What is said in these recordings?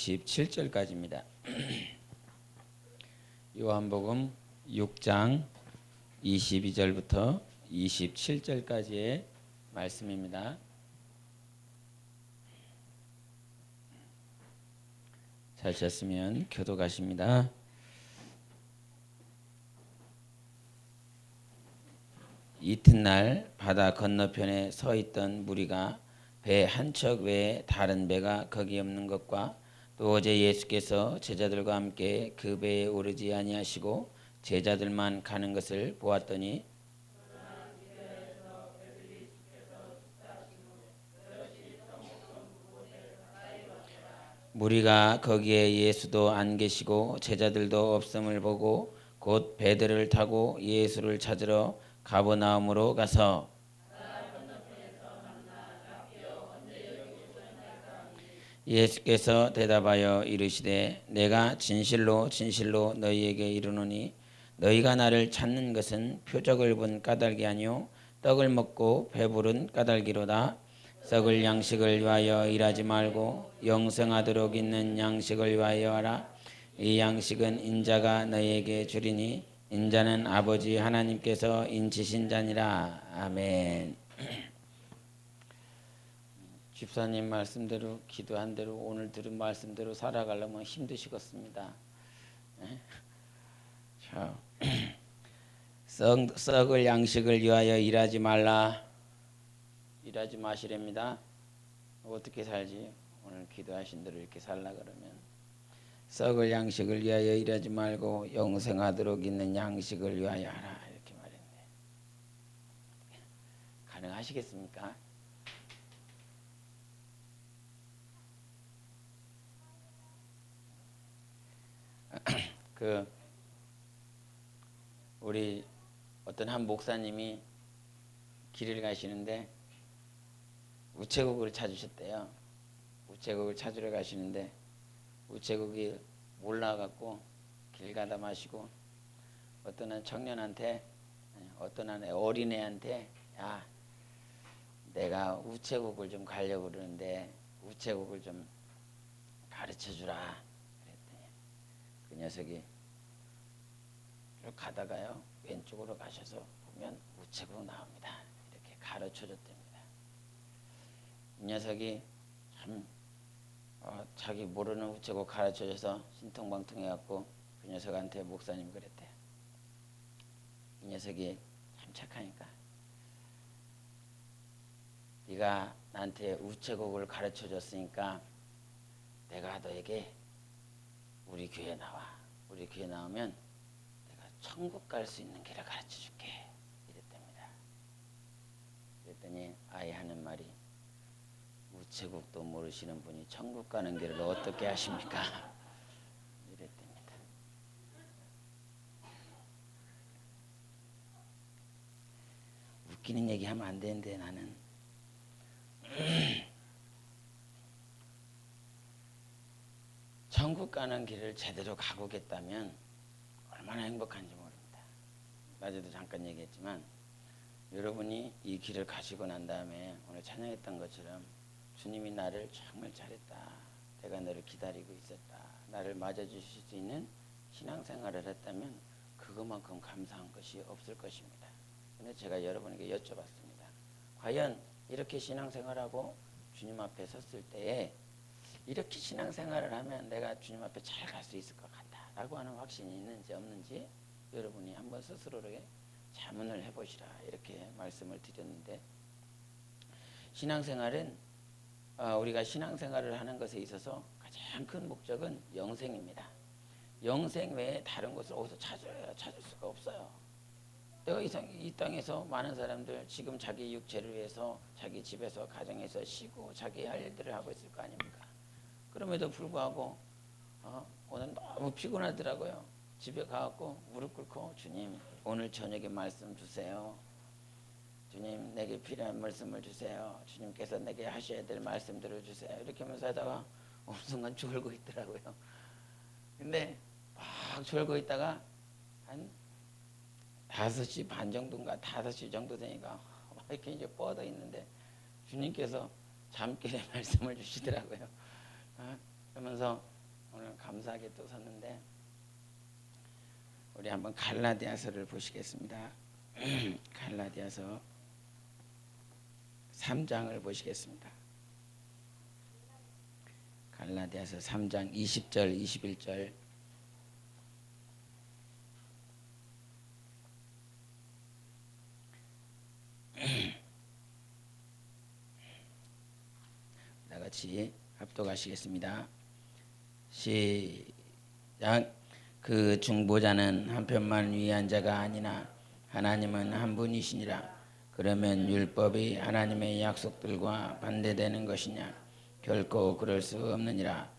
27절까지입니다. 요한복음 6장 22절부터 27절까지의 말씀입니다. 찾으셨으면 교독하십니다. 이튿날 바다 건너편에 서 있던 무리가 배 한 척 외에 다른 배가 거기 없는 것과 또 어제 예수께서 제자들과 함께 그 배에 오르지 아니하시고 제자들만 가는 것을 보았더니 무리가 거기에 예수도 안 계시고 제자들도 없음을 보고 곧 배들을 타고 예수를 찾으러 가버나움으로 가서 예수께서 대답하여 이르시되 내가 진실로 진실로 너희에게 이르노니 너희가 나를 찾는 것은 표적을 본 까닭이 아니요 떡을 먹고 배부른 까닭이로다. 썩을 양식을 위하여 일하지 말고 영생하도록 있는 양식을 위하여 하라. 이 양식은 인자가 너희에게 주리니 인자는 아버지 하나님께서 인치신 자니라. 아멘. 집사님 말씀대로 기도한 대로 오늘 들은 말씀대로 살아가려면 힘드시겠습니다. 자, 썩을 양식을 위하여 일하지 말라. 일하지 마시랍니다. 어떻게 살지? 오늘 기도하신 대로 이렇게 살라 그러면 썩을 양식을 위하여 일하지 말고 영생하도록 있는 양식을 위하여 하라 이렇게 말했네. 가능하시겠습니까? 우리 어떤 한 목사님이 길을 가시는데 우체국을 찾으셨대요. 우체국을 찾으러 가시는데 우체국이 몰라갖고 길 가다 마시고 어떤 한 청년한테 어떤 한 어린애한테 야 내가 우체국을 좀 가려고 그러는데 우체국을 좀 가르쳐주라 그랬더니 그 녀석이 가다가요 왼쪽으로 가셔서 보면 우체국 나옵니다. 이렇게 가르쳐줬답니다. 이 녀석이 참 자기 모르는 우체국 가르쳐줘서 신통방통해갖고 그 녀석한테 목사님 그랬대요. 이 녀석이 참 착하니까 네가 나한테 우체국을 가르쳐줬으니까 내가 너에게 우리 교회 나와. 우리 교회 나오면 내가 천국 갈 수 있는 길을 가르쳐줄게 이랬답니다. 그랬더니 아이 하는 말이 우체국도 모르시는 분이 천국 가는 길을 어떻게 아십니까? 이랬답니다. 웃기는 얘기하면 안 되는데 나는 천국 가는 길을 제대로 가고 겠다면 얼마나 행복한지 모릅니다. 낮에도 잠깐 얘기했지만 여러분이 이 길을 가시고 난 다음에 오늘 찬양했던 것처럼 주님이 나를 정말 잘했다. 내가 너를 기다리고 있었다. 나를 맞아주실 수 있는 신앙생활을 했다면 그것만큼 감사한 것이 없을 것입니다. 근데 제가 여러분에게 여쭤봤습니다. 과연 이렇게 신앙생활하고 주님 앞에 섰을 때에 이렇게 신앙생활을 하면 내가 주님 앞에 잘 갈 수 있을 것 같다 라고 하는 확신이 있는지 없는지 여러분이 한번 스스로에게 자문을 해보시라 이렇게 말씀을 드렸는데 신앙생활은 우리가 신앙생활을 하는 것에 있어서 가장 큰 목적은 영생입니다. 영생 외에 다른 것을 어디서 찾을 수가 없어요. 내가 이 땅에서 많은 사람들 지금 자기 육체를 위해서 자기 집에서 가정에서 쉬고 자기 할 일들을 하고 있을 거 아닙니까? 그럼에도 불구하고 오늘 너무 피곤하더라고요. 집에 가갖고 무릎 꿇고 주님 오늘 저녁에 말씀 주세요. 주님 내게 필요한 말씀을 주세요. 주님께서 내게 하셔야 될 말씀들을 주세요. 이렇게 하면서 하다가 어느 순간 졸고 있더라고요. 근데 막 졸고 있다가 한 5시 반 정도인가 5시 정도 되니까 이렇게 이제 뻗어 있는데 주님께서 잠결에 말씀을 주시더라고요. 그러면서 오늘 감사하게 또 섰는데 우리 한번 갈라디아서를 보시겠습니다. 갈라디아서 3장을 보시겠습니다. 갈라디아서 3장 20절 21절 다같이 합독하시겠습니다. 시작. 그 중보자는 한편만 위한 자가 아니나 하나님은 한 분이시니라. 그러면 율법이 하나님의 약속들과 반대되는 것이냐? 결코 그럴 수 없느니라.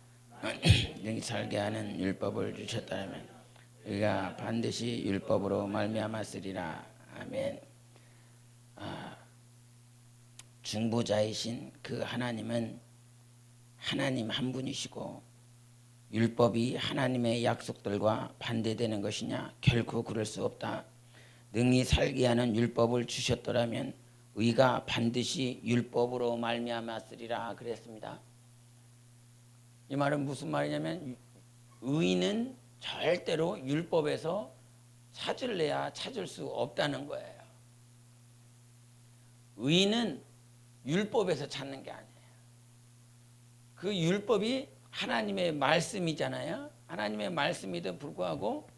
능히 살게 하는 율법을 주셨다면 우리가 반드시 율법으로 말미암았으리라. 아멘. 중보자이신 그 하나님은 하나님 한 분이시고 율법이 하나님의 약속들과 반대되는 것이냐? 결코 그럴 수 없다. 능히 살게 하는 율법을 주셨더라면 의가 반드시 율법으로 말미암았으리라 그랬습니다. 이 말은 무슨 말이냐면 의는 절대로 율법에서 찾을래야 찾을 수 없다는 거예요. 의는 율법에서 찾는 게 아니에요. 그 율법이 하나님의 말씀이잖아요. 하나님의 말씀에도 불구하고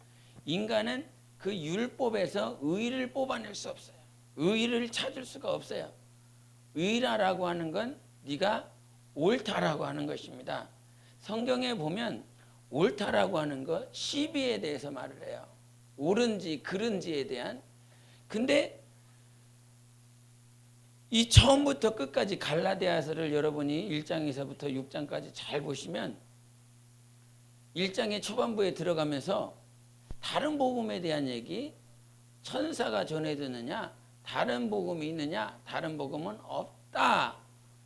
인간은 그 율법에서 의를 뽑아낼 수 없어요. 의를 찾을 수가 없어요. 의라라고 하는 건 네가 옳다라고 하는 것입니다. 성경에 보면 옳다라고 하는 것 시비에 대해서 말을 해요. 옳은지 그른지에 대한. 근데 이 처음부터 끝까지 갈라디아서를 여러분이 1장에서부터 6장까지 잘 보시면 1장의 초반부에 들어가면서 다른 복음에 대한 얘기, 천사가 전해드느냐, 다른 복음이 있느냐, 다른 복음은 없다.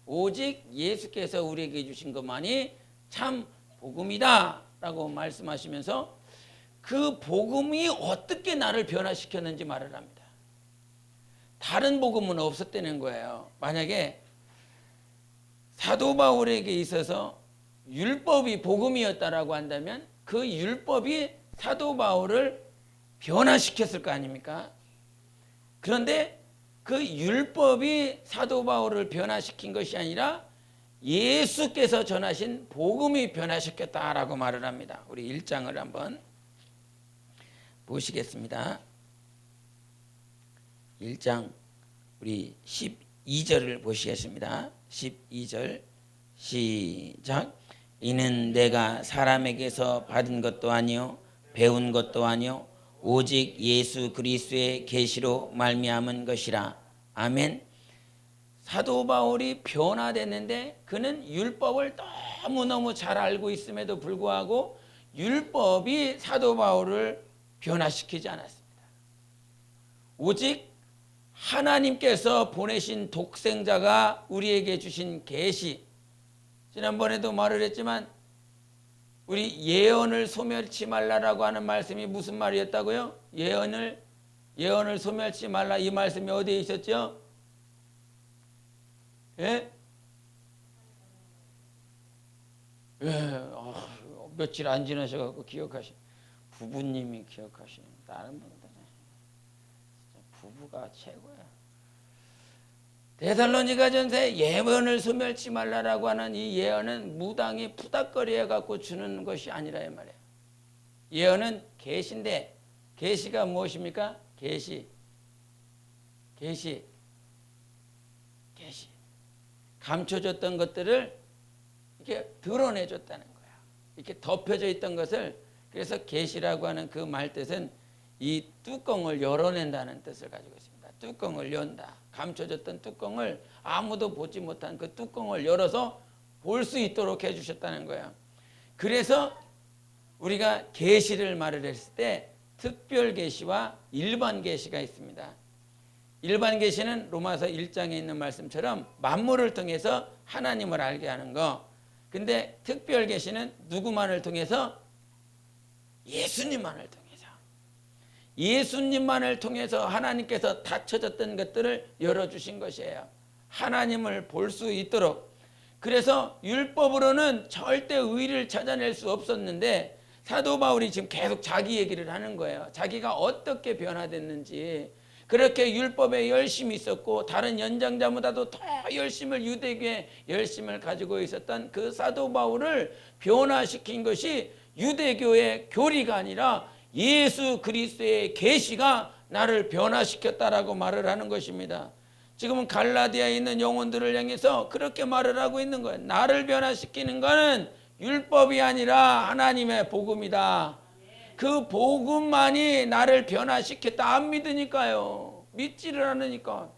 오직 예수께서 우리에게 주신 것만이 참 복음이다 라고 말씀하시면서 그 복음이 어떻게 나를 변화시켰는지 말을 합니다. 다른 복음은 없었다는 거예요. 만약에 사도 바울에게 있어서 율법이 복음이었다라고 한다면 그 율법이 사도 바울을 변화시켰을 거 아닙니까? 그런데 그 율법이 사도 바울을 변화시킨 것이 아니라 예수께서 전하신 복음이 변화시켰다라고 말을 합니다. 우리 1장을 한번 보시겠습니다. 1장 우리 12절을 보시겠습니다. 12절 시작. 이는 내가 사람에게서 받은 것도 아니요 배운 것도 아니요 오직 예수 그리스도의 계시로 말미암은 것이라. 아멘. 사도 바울이 변화됐는데 그는 율법을 너무너무 잘 알고 있음에도 불구하고 율법이 사도 바울을 변화시키지 않았습니다. 오직 하나님께서 보내신 독생자가 우리에게 주신 계시, 지난번에도 말을 했지만 우리 예언을 소멸치 말라라고 하는 말씀이 무슨 말이었다고요? 예언을 소멸치 말라, 이 말씀이 어디에 있었죠? 예? 며칠 안 지나셔갖고 기억하시, 부부님이 기억하시는, 다른 분들은 부부가 최고야. 데살로니가전서에 예언을 소멸치 말라라고 하는 이 예언은 무당이 푸닥거리해 갖고 주는 것이 아니라 이 말이에요. 예언은 계시인데 계시가 무엇입니까? 계시. 감춰졌던 것들을 이렇게 드러내줬다는 거야. 이렇게 덮여져 있던 것을, 그래서 계시라고 하는 그 말 뜻은 이 뚜껑을 열어낸다는 뜻을 가지고 있습니다. 뚜껑을 연다. 감춰졌던 뚜껑을, 아무도 보지 못한 그 뚜껑을 열어서 볼 수 있도록 해주셨다는 거예요. 그래서 우리가 계시를 말을 했을 때 특별 계시와 일반 계시가 있습니다. 일반 계시는 로마서 1장에 있는 말씀처럼 만물을 통해서 하나님을 알게 하는 거. 근데 특별 계시는 누구만을 통해서? 예수님만을 통해서. 예수님만을 통해서 하나님께서 닫혀졌던 것들을 열어주신 것이에요. 하나님을 볼 수 있도록. 그래서 율법으로는 절대 의를 찾아낼 수 없었는데 사도 바울이 지금 계속 자기 얘기를 하는 거예요. 자기가 어떻게 변화됐는지. 그렇게 율법에 열심히 있었고 다른 연장자보다도 더 열심을 유대교에 열심을 가지고 있었던 그 사도 바울을 변화시킨 것이 유대교의 교리가 아니라 예수 그리스도의 계시가 나를 변화시켰다라고 말을 하는 것입니다. 지금은 갈라디아에 있는 영혼들을 향해서 그렇게 말을 하고 있는 거예요. 나를 변화시키는 것은 율법이 아니라 하나님의 복음이다. 그 복음만이 나를 변화시켰다. 안 믿으니까요. 믿지를 않으니까.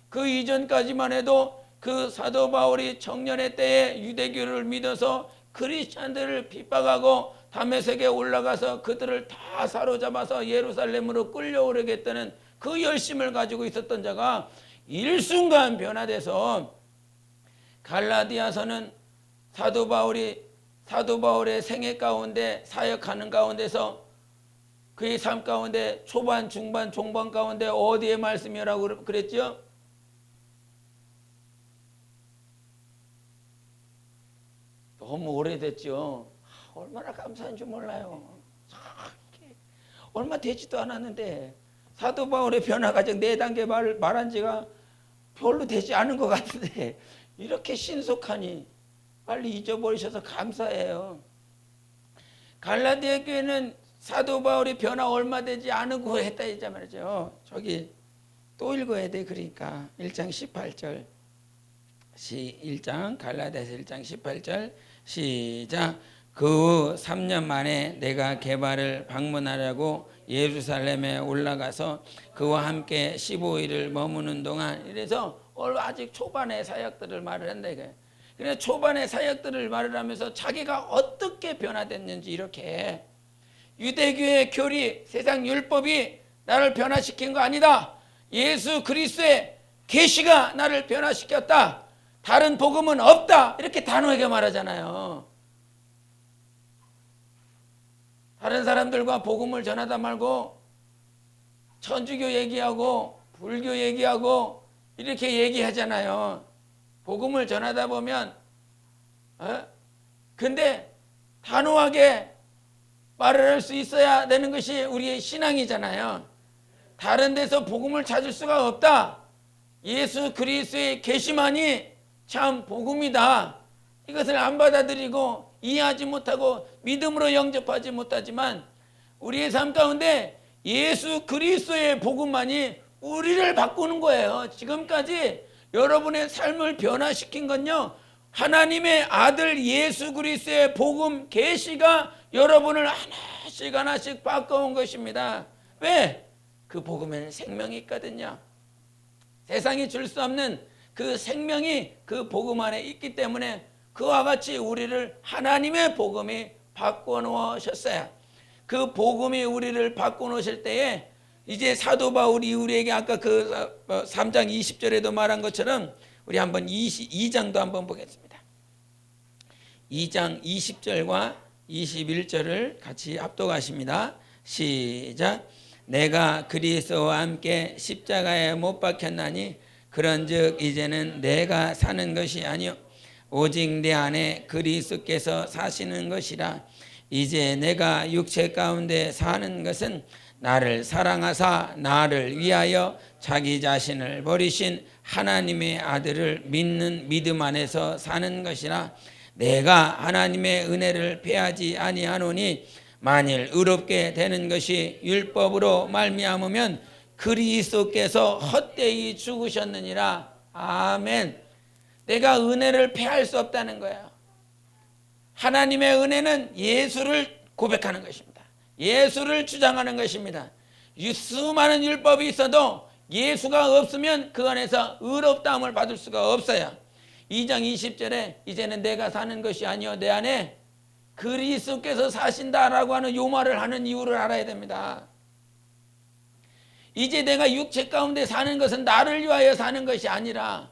그 이전까지만 해도 그 사도 바울이 청년의 때에 유대교를 믿어서 크리스찬들을 핍박하고 다메섹에 올라가서 그들을 다 사로잡아서 예루살렘으로 끌려오려게 했다는 그 열심을 가지고 있었던 자가 일순간 변화돼서 갈라디아서는 사도 바울의 생애 가운데 사역하는 가운데서 그의 삶 가운데 초반, 중반, 종반 가운데 어디에 말씀이라고 그랬죠? 너무 오래됐죠. 얼마나 감사한 줄 몰라요. 얼마 되지도 않았는데 사도 바울의 변화 과정 4단계 말한 지가 별로 되지 않은 것 같은데 이렇게 신속하니 빨리 잊어버리셔서 감사해요. 갈라디아 교회는 사도 바울의 변화 얼마 되지 않고 했다 했자 말이죠. 저기 또 읽어야 돼. 그러니까 1장 18절 1장 갈라디아서 1장 18절 시작. 그 후 3년 만에 내가 게바를 방문하려고 예루살렘에 올라가서 그와 함께 15일을 머무는 동안 이래서 아직 초반의 사역들을 말을 한다 이거예요. 그래서 초반의 사역들을 말을 하면서 자기가 어떻게 변화됐는지 이렇게 유대교의 교리, 세상 율법이 나를 변화시킨 거 아니다. 예수 그리스도의 계시가 나를 변화시켰다. 다른 복음은 없다. 이렇게 단호하게 말하잖아요. 다른 사람들과 복음을 전하다 말고 천주교 얘기하고 불교 얘기하고 이렇게 얘기하잖아요. 복음을 전하다 보면 근데 단호하게 말을 할 수 있어야 되는 것이 우리의 신앙이잖아요. 다른 데서 복음을 찾을 수가 없다. 예수 그리스도의 계시만이 참 복음이다. 이것을 안 받아들이고 이해하지 못하고 믿음으로 영접하지 못하지만 우리의 삶 가운데 예수 그리스도의 복음만이 우리를 바꾸는 거예요. 지금까지 여러분의 삶을 변화시킨 건요, 하나님의 아들 예수 그리스도의 복음 계시가 여러분을 하나씩 바꿔온 것입니다. 왜? 그 복음에는 생명이 있거든요. 세상이 줄 수 없는 그 생명이 그 복음 안에 있기 때문에 그와 같이 우리를 하나님의 복음이 바꿔놓으셨어요. 그 복음이 우리를 바꿔놓으실 때에 이제 사도 바울이 우리에게 아까 그 3장 20절에도 말한 것처럼 우리 한번 2장도 한번 보겠습니다. 2장 20절과 21절을 같이 합독하십니다. 시작. 내가 그리스도와 함께 십자가에 못 박혔나니 그런즉 이제는 내가 사는 것이 아니요 오직 내 안에 그리스도께서 사시는 것이라. 이제 내가 육체 가운데 사는 것은 나를 사랑하사 나를 위하여 자기 자신을 버리신 하나님의 아들을 믿는 믿음 안에서 사는 것이라. 내가 하나님의 은혜를 패하지 아니하노니 만일 의롭게 되는 것이 율법으로 말미암으면 그리스도께서 헛되이 죽으셨느니라. 아멘. 내가 은혜를 패할 수 없다는 거예요. 하나님의 은혜는 예수를 고백하는 것입니다. 예수를 주장하는 것입니다. 수많은 율법이 있어도 예수가 없으면 그 안에서 의롭다함을 받을 수가 없어요. 2장 20절에 이제는 내가 사는 것이 아니요 내 안에 그리스도께서 사신다라고 하는 요 말을 하는 이유를 알아야 됩니다. 이제 내가 육체 가운데 사는 것은 나를 위하여 사는 것이 아니라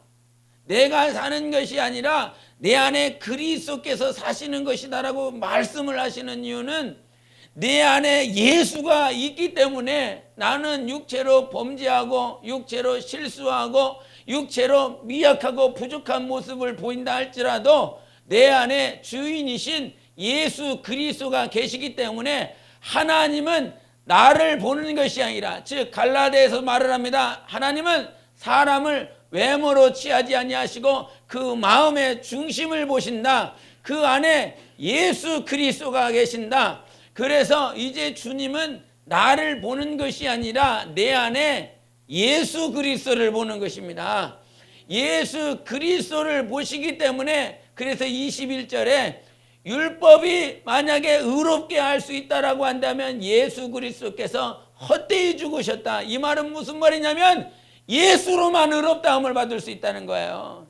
내가 사는 것이 아니라 내 안에 그리스도께서 사시는 것이다라고 말씀을 하시는 이유는 내 안에 예수가 있기 때문에 나는 육체로 범죄하고 육체로 실수하고 육체로 미약하고 부족한 모습을 보인다 할지라도 내 안에 주인이신 예수 그리스도가 계시기 때문에 하나님은 나를 보는 것이 아니라, 즉 갈라디아에서 말을 합니다. 하나님은 사람을 외모로 취하지 아니하시고 그 마음의 중심을 보신다. 그 안에 예수 그리스도가 계신다. 그래서 이제 주님은 나를 보는 것이 아니라 내 안에 예수 그리스도를 보는 것입니다. 예수 그리스도를 보시기 때문에, 그래서 21절에 율법이 만약에 의롭게 할 수 있다라고 한다면 예수 그리스도께서 헛되이 죽으셨다. 이 말은 무슨 말이냐면 예수로만 의롭다함을 받을 수 있다는 거예요.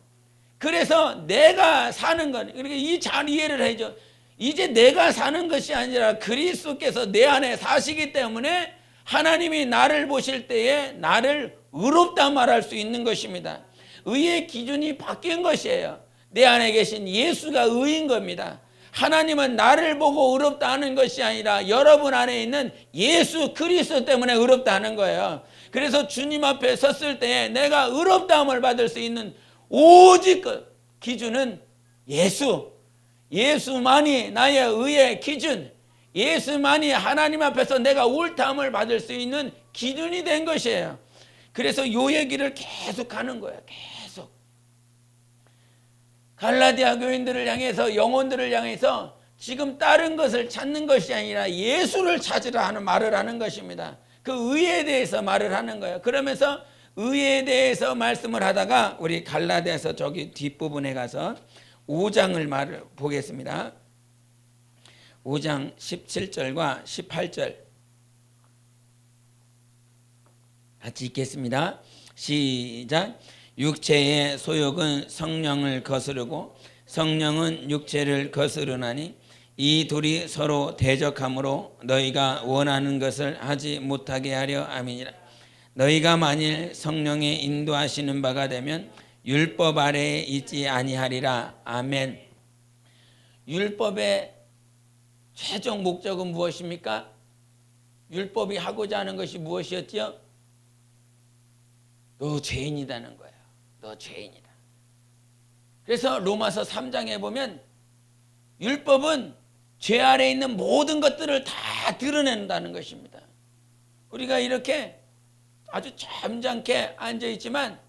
그래서 내가 사는 건, 그러니까 이 잘 이해를 해줘. 이제 내가 사는 것이 아니라 그리스도께서 내 안에 사시기 때문에 하나님이 나를 보실 때에 나를 의롭다 말할 수 있는 것입니다. 의의 기준이 바뀐 것이에요. 내 안에 계신 예수가 의인 겁니다. 하나님은 나를 보고 의롭다 하는 것이 아니라 여러분 안에 있는 예수 그리스도 때문에 의롭다 하는 거예요. 그래서 주님 앞에 섰을 때 내가 의롭다함을 받을 수 있는 오직 기준은 예수만이 나의 의의 기준, 예수만이 하나님 앞에서 내가 옳다함을 받을 수 있는 기준이 된 것이에요. 그래서 요 얘기를 계속 하는 거예요. 계속 갈라디아 교인들을 향해서, 영혼들을 향해서 지금 다른 것을 찾는 것이 아니라 예수를 찾으라 하는 말을 하는 것입니다. 그 의에 대해서 말을 하는 거예요. 그러면서 의에 대해서 말씀을 하다가 우리 갈라디아서 저기 뒷부분에 가서 5장을 말을 보겠습니다. 5장 17절과 18절 같이 읽겠습니다. 시작. 육체의 소욕은 성령을 거스르고 성령은 육체를 거스르나니 이 둘이 서로 대적하므로 너희가 원하는 것을 하지 못하게 하려 함이니라. 너희가 만일 성령의 인도하시는 바가 되면 율법 아래에 있지 아니하리라. 아멘. 율법의 최종 목적은 무엇입니까? 율법이 하고자 하는 것이 무엇이었지요? 너 죄인이라는 거예요. 너 죄인이다. 그래서 로마서 3장에 보면 율법은 죄 아래에 있는 모든 것들을 다 드러낸다는 것입니다. 우리가 이렇게 아주 잠잠케 앉아있지만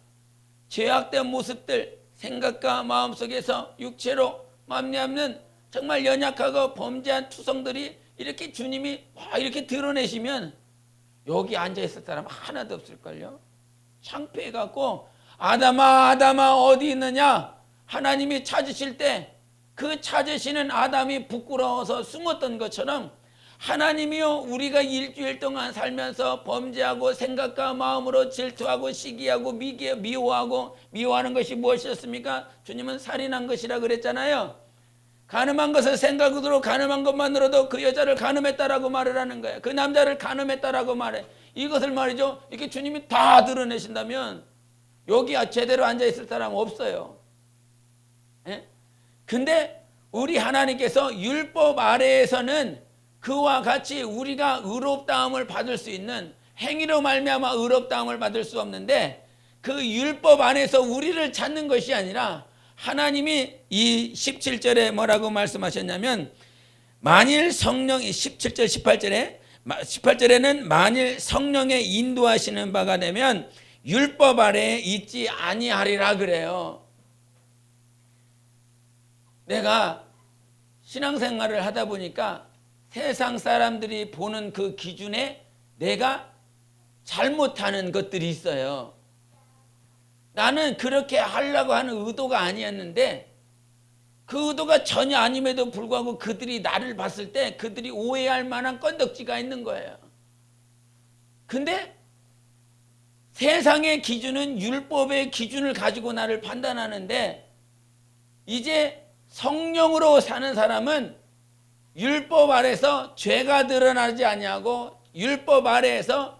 죄악된 모습들, 생각과 마음속에서 육체로 말미암는 정말 연약하고 범죄한 투성들이 이렇게 주님이 막 이렇게 드러내시면 여기 앉아있을 사람 하나도 없을걸요. 창피해갖고 아담아 아담아 어디 있느냐, 하나님이 찾으실 때 그 찾으시는 아담이 부끄러워서 숨었던 것처럼 하나님이요, 우리가 일주일 동안 살면서 범죄하고 생각과 마음으로 질투하고 시기하고 미워하는 것이 무엇이었습니까? 주님은 살인한 것이라 그랬잖아요. 간음한 것을 생각으로 가늠한 것만으로도 그 여자를 간음했다라고 말을 하는 거예요. 그 남자를 간음했다라고 말해. 이것을 말이죠, 이렇게 주님이 다 드러내신다면 여기 제대로 앉아있을 사람 없어요. 예? 근데 우리 하나님께서 율법 아래에서는 그와 같이 우리가 의롭다함을 받을 수 있는, 행위로 말미암아 의롭다함을 받을 수 없는데 그 율법 안에서 우리를 찾는 것이 아니라 하나님이 이 17절에 뭐라고 말씀하셨냐면, 만일 성령이 17절 18절에는 만일 성령의 인도하시는 바가 되면 율법 아래에 있지 아니하리라 그래요. 내가 신앙생활을 하다 보니까 세상 사람들이 보는 그 기준에 내가 잘못하는 것들이 있어요. 나는 그렇게 하려고 하는 의도가 아니었는데 그 의도가 전혀 아님에도 불구하고 그들이 나를 봤을 때 그들이 오해할 만한 건덕지가 있는 거예요. 근데 세상의 기준은 율법의 기준을 가지고 나를 판단하는데, 이제 성령으로 사는 사람은 율법 아래서 죄가 드러나지 아니하고 율법 아래에서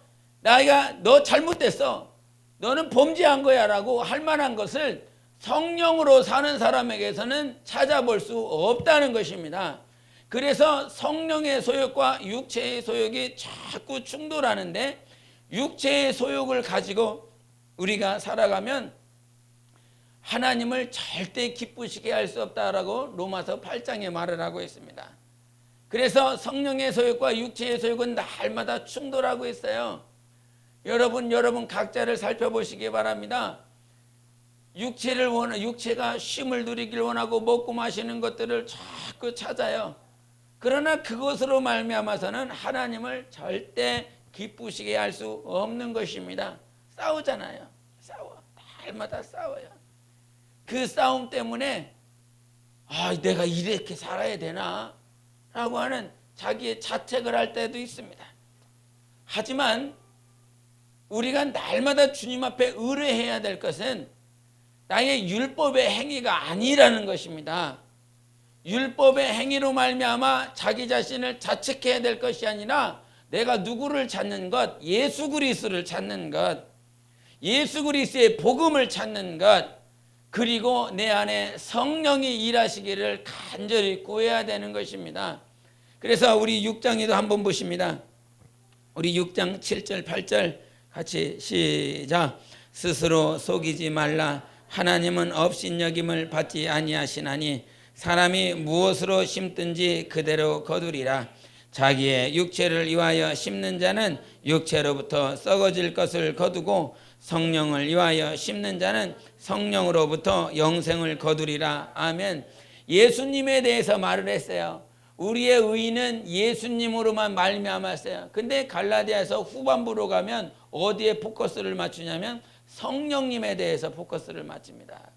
너 잘못됐어, 너는 범죄한 거야 라고 할 만한 것을 성령으로 사는 사람에게서는 찾아볼 수 없다는 것입니다. 그래서 성령의 소욕과 육체의 소욕이 자꾸 충돌하는데, 육체의 소욕을 가지고 우리가 살아가면 하나님을 절대 기쁘시게 할 수 없다라고 로마서 8장에 말을 하고 있습니다. 그래서 성령의 소욕과 육체의 소욕은 날마다 충돌하고 있어요. 여러분 각자를 살펴보시기 바랍니다. 육체가 쉼을 누리길 원하고 먹고 마시는 것들을 자꾸 찾아요. 그러나 그것으로 말미암아서는 하나님을 절대 기쁘시게 할 수 없는 것입니다. 싸우잖아요. 날마다 싸워요. 그 싸움 때문에 내가 이렇게 살아야 되나? 라고 하는 자기의 자책을 할 때도 있습니다. 하지만 우리가 날마다 주님 앞에 의뢰해야 될 것은 나의 율법의 행위가 아니라는 것입니다. 율법의 행위로 말미암아 자기 자신을 자책해야 될 것이 아니라 내가 누구를 찾는 것, 예수 그리스도를 찾는 것, 예수 그리스도의 복음을 찾는 것, 그리고 내 안에 성령이 일하시기를 간절히 구해야 되는 것입니다. 그래서 우리 6장에도 한번 보십니다. 우리 6장 7절 8절 같이 시작. 스스로 속이지 말라. 하나님은 업신여김을 받지 아니하시나니 사람이 무엇으로 심든지 그대로 거두리라. 자기의 육체를 위하여 심는 자는 육체로부터 썩어질 것을 거두고 성령을 위하여 심는 자는 성령으로부터 영생을 거두리라. 아멘. 예수님에 대해서 말을 했어요. 우리의 의는 예수님으로만 말미암았어요. 근데 갈라디아서 후반부로 가면 어디에 포커스를 맞추냐면 성령님에 대해서 포커스를 맞춥니다.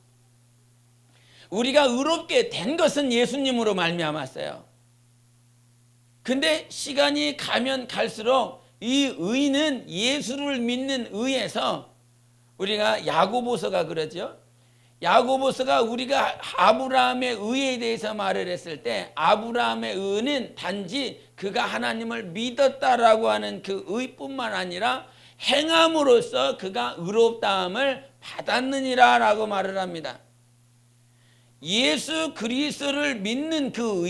우리가 의롭게 된 것은 예수님으로 말미암았어요. 근데 시간이 가면 갈수록 이 의는 예수를 믿는 의에서 우리가 야고보서가 그러죠. 야고보서가 우리가 아브라함의 의에 대해서 말을 했을 때 아브라함의 의는 단지 그가 하나님을 믿었다라고 하는 그 의뿐만 아니라 행함으로써 그가 의롭다함을 받았느니라 라고 말을 합니다. 예수 그리스도를 믿는 그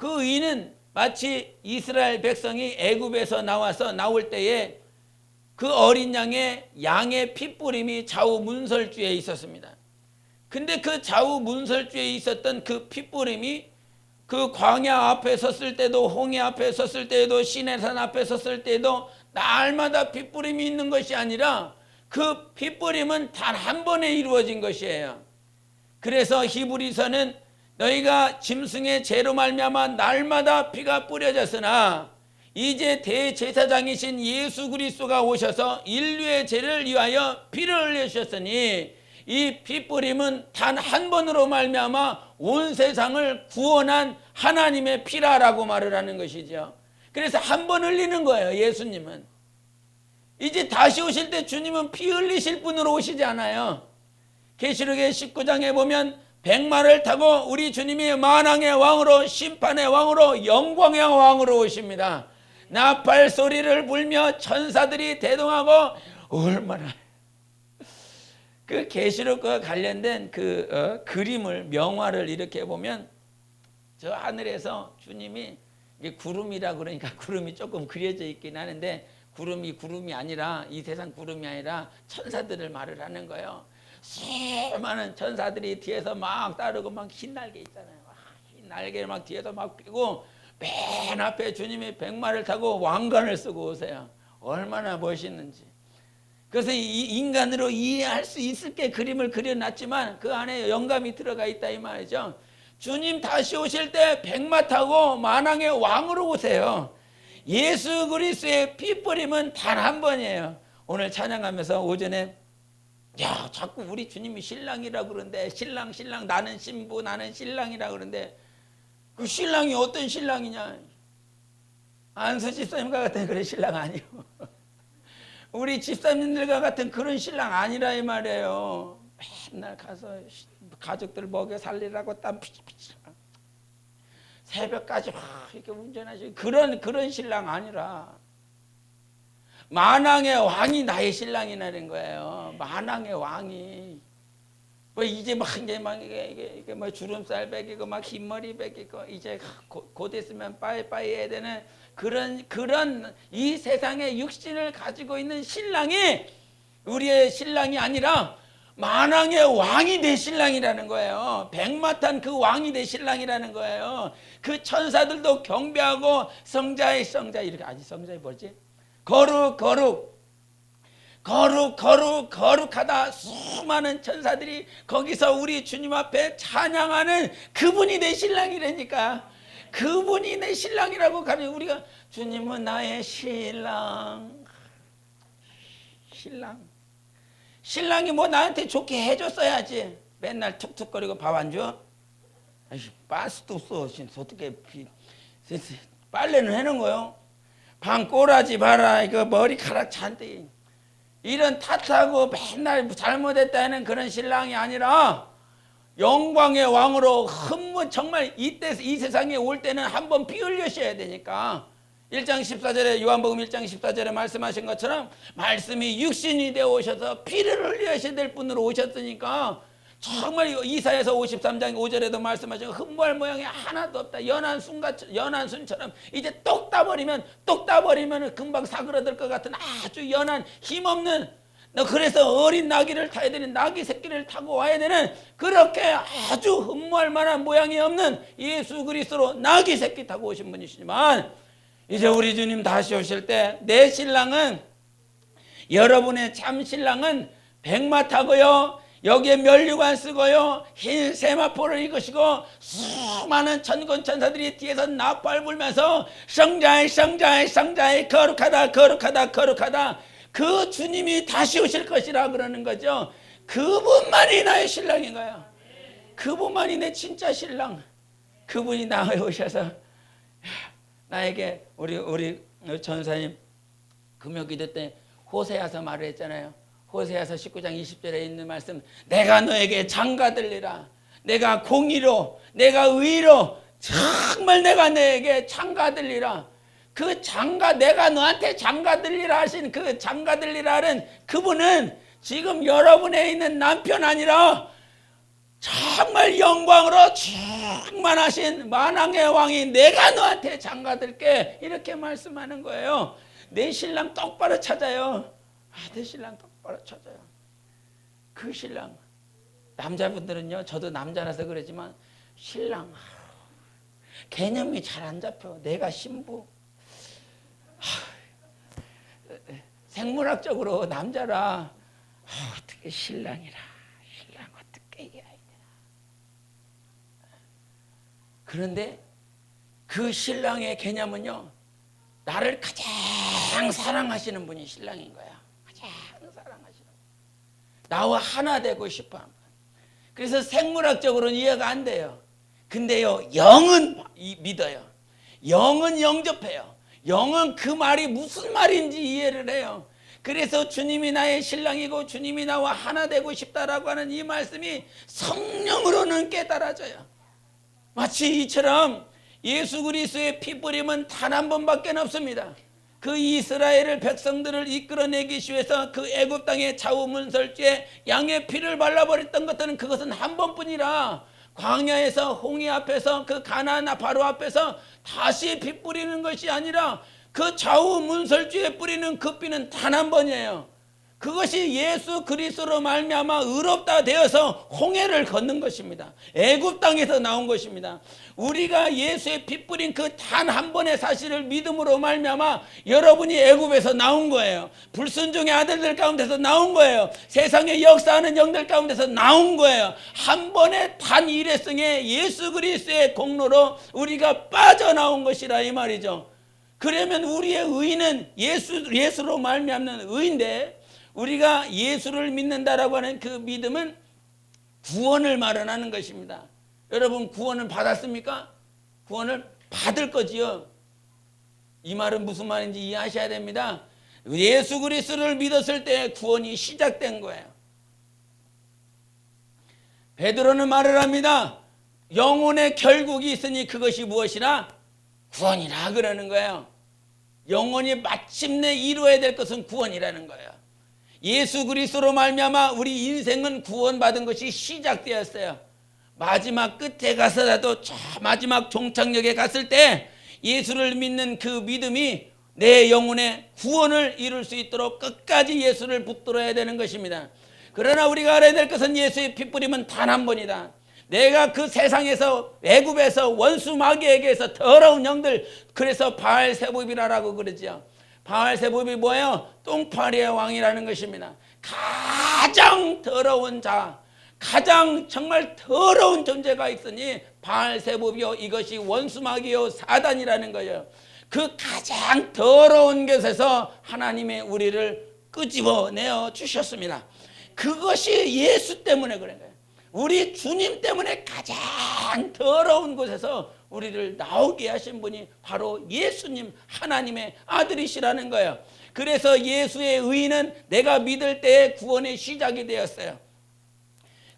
의는 마치 이스라엘 백성이 애굽에서 나올 때에 그 어린 양의 핏부림이 좌우 문설주에 있었습니다. 근데 그 좌우 문설주에 있었던 그 핏부림이 그 광야 앞에 섰을 때도 홍해 앞에 섰을 때도 시내산 앞에 섰을 때도 날마다 핏부림이 있는 것이 아니라 그 핏부림은 단 한 번에 이루어진 것이에요. 그래서 히브리서는 너희가 짐승의 죄로 말미암아 날마다 피가 뿌려졌으나 이제 대제사장이신 예수 그리스도가 오셔서 인류의 죄를 위하여 피를 흘리셨으니 이 피뿌림은 단 한 번으로 말미암아 온 세상을 구원한 하나님의 피라라고 말을 하는 것이죠. 그래서 한 번 흘리는 거예요. 예수님은 이제 다시 오실 때 주님은 피 흘리실 분으로 오시지 않아요. 계시록의 19장에 보면 백마를 타고 우리 주님이 만왕의 왕으로 심판의 왕으로 영광의 왕으로 오십니다. 나팔 소리를 불며 천사들이 대동하고 얼마나 그 계시록과 관련된 그 그림을 명화를 이렇게 보면 저 하늘에서 주님이 이게 구름이라 그러니까 구름이 조금 그려져 있긴 하는데 구름이 아니라 이 세상 구름이 아니라 천사들을 말을 하는 거예요. 수많은 천사들이 뒤에서 막 따르고 막 흰 날개 있잖아요. 흰 날개를 막 뒤에서 막 펴고 맨 앞에 주님이 백마를 타고 왕관을 쓰고 오세요. 얼마나 멋있는지. 그래서 이 인간으로 이해할 수 있을 게 그림을 그려놨지만 그 안에 영감이 들어가 있다 이 말이죠. 주님 다시 오실 때 백마 타고 만왕의 왕으로 오세요. 예수 그리스도의 피 뿌림은 단 한 번이에요. 오늘 찬양하면서 오전에 자꾸 우리 주님이 신랑이라고 그러는데 신랑 나는 신부 나는 신랑이라고 그러는데 그 신랑이 어떤 신랑이냐? 안수 집사님과 같은 그런 신랑 아니고 우리 집사님들과 같은 그런 신랑 아니라 이 말이에요. 맨날 가서 가족들 먹여 살리라고 땀 피치피치 새벽까지 이렇게 운전하시고 그런 신랑 아니라 만왕의 왕이 나의 신랑이라는 거예요. 만왕의 왕이 뭐 이제 이게 뭐 주름살 베기고 막 흰머리 베기고 이제 곧 있으면 빠이빠이 해야 되는 그런 이 세상의 육신을 가지고 있는 신랑이 우리의 신랑이 아니라 만왕의 왕이 될 신랑이라는 거예요. 백마탄 그 왕이 될 신랑이라는 거예요. 그 천사들도 경배하고 성자의 성자 이렇게 아니 성자의 뭐지? 거룩 거룩 거룩 거룩 거룩하다. 수많은 천사들이 거기서 우리 주님 앞에 찬양하는 그분이 내 신랑이라니까. 그분이 내 신랑이라고 가면 우리가 주님은 나의 신랑. 신랑이 뭐 나한테 좋게 해줬어야지. 맨날 툭툭거리고 밥 안 줘? 빠스도 없어. 어떻게 빨래는 해놓은 거요? 방 꼬라지 봐라. 이거 머리카락 잔뜩. 이런 탓하고 맨날 잘못했다는 그런 신랑이 아니라 영광의 왕으로 정말 이때 이 세상에 올 때는 한번 피 흘리셔야 되니까 1장 14절에 요한복음 1장 14절에 말씀하신 것처럼 말씀이 육신이 되어 오셔서 피를 흘리셔야 될 분으로 오셨으니까 정말 이사야서 53장 5절에도 말씀하신 흠모할 모양이 하나도 없다. 연한 순처럼 이제 똑 따버리면 금방 사그러들 것 같은 아주 연한 힘없는, 너 그래서 어린 나귀를 타야 되는, 나귀 새끼를 타고 와야 되는, 그렇게 아주 흠모할 만한 모양이 없는 예수 그리스도로 나귀 새끼 타고 오신 분이시지만 이제 우리 주님 다시 오실 때 내 신랑은, 여러분의 참 신랑은 백마 타고요, 여기에 면류관 쓰고요, 흰 세마포를 입으시고 수많은 천군 천사들이 뒤에서 나팔 불면서 성자의 성자의 성자의 거룩하다 거룩하다 거룩하다, 그 주님이 다시 오실 것이라 그러는 거죠. 그분만이 나의 신랑인 거예요. 그분만이 내 진짜 신랑. 그분이 나에 오셔서 나에게 우리 전사님 금요기도 때 호세아서 말을 했잖아요. 호세아서 19장 20절에 있는 말씀, 내가 너에게 장가들리라. 내가 공의로, 내가 의로, 정말 내가 너에게 장가들리라. 그 내가 너한테 장가들리라 하신 그 장가들리라는 그분은 지금 여러분에 있는 남편 아니라 정말 영광으로 충만하신 만왕의 왕이 내가 너한테 장가들게, 이렇게 말씀하는 거예요. 내 신랑 똑바로 찾아요. 내 신랑 똑바로 찾아요. 그 신랑, 남자분들은요, 저도 남자라서 그러지만 신랑 개념이 잘 안 잡혀. 내가 신부, 생물학적으로 남자라 어떻게 신랑 어떻게 이해해야 되나. 그런데 그 신랑의 개념은요, 나를 가장 사랑하시는 분이 신랑인 거야. 가장 사랑하시는 분. 나와 하나 되고 싶어 하는 분. 그래서 생물학적으로는 이해가 안 돼요. 근데요, 영은 믿어요. 영은 영접해요. 영은 그 말이 무슨 말인지 이해를 해요. 그래서 주님이 나의 신랑이고 주님이 나와 하나 되고 싶다라고 하는 이 말씀이 성령으로는 깨달아져요. 마치 이처럼 예수 그리스도의 피 뿌림은 단 한 번밖에 없습니다. 그 이스라엘을 백성들을 이끌어내기 위해서 그 애굽 땅의 좌우문설주에 양의 피를 발라버렸던 것들은 그것은 한 번뿐이라, 광야에서 홍해 앞에서 그 가나안 바로 앞에서 다시 피 뿌리는 것이 아니라 그 좌우문설주에 뿌리는 그 피는 단 한 번이에요. 그것이 예수 그리스도로 말미암아 의롭다 되어서 홍해를 걷는 것입니다. 애굽 땅에서 나온 것입니다. 우리가 예수의 피 뿌린 그 단 한 번의 사실을 믿음으로 말미암아 여러분이 애굽에서 나온 거예요. 불순종의 아들들 가운데서 나온 거예요. 세상에 역사하는 영들 가운데서 나온 거예요. 한 번의 단 일회성의 예수 그리스도의 공로로 우리가 빠져나온 것이라 이 말이죠. 그러면 우리의 의는 예수로 말미암는 의인데, 우리가 예수를 믿는다라고 하는 그 믿음은 구원을 말하는 것입니다. 여러분, 구원을 받았습니까? 구원을 받을 거지요. 이 말은 무슨 말인지 이해하셔야 됩니다. 예수 그리스도를 믿었을 때 구원이 시작된 거예요. 베드로는 말을 합니다. 영혼의 결국이 있으니 그것이 무엇이라? 구원이라 그러는 거예요. 영혼이 마침내 이루어야 될 것은 구원이라는 거예요. 예수 그리스도로 말미암아 우리 인생은 구원받은 것이 시작되었어요. 마지막 끝에 가서라도 저 마지막 종착역에 갔을 때 예수를 믿는 그 믿음이 내 영혼의 구원을 이룰 수 있도록 끝까지 예수를 붙들어야 되는 것입니다. 그러나 우리가 알아야 될 것은 예수의 핏부림은 단 한 번이다. 내가 그 세상에서 애굽에서 원수 마귀에게서 더러운 영들, 그래서 바알세불이라고 그러지요. 바알세불이 뭐예요? 똥파리의 왕이라는 것입니다. 가장 더러운 자, 가장 정말 더러운 존재가 있으니 바알세불이요, 이것이 원수 마귀요 사단이라는 거예요. 그 가장 더러운 것에서 하나님의 우리를 끄집어내어 주셨습니다. 그것이 예수 때문에 그런 거예요. 우리 주님 때문에 가장 더러운 곳에서 우리를 나오게 하신 분이 바로 예수님, 하나님의 아들이시라는 거예요. 그래서 예수의 의는 내가 믿을 때의 구원의 시작이 되었어요.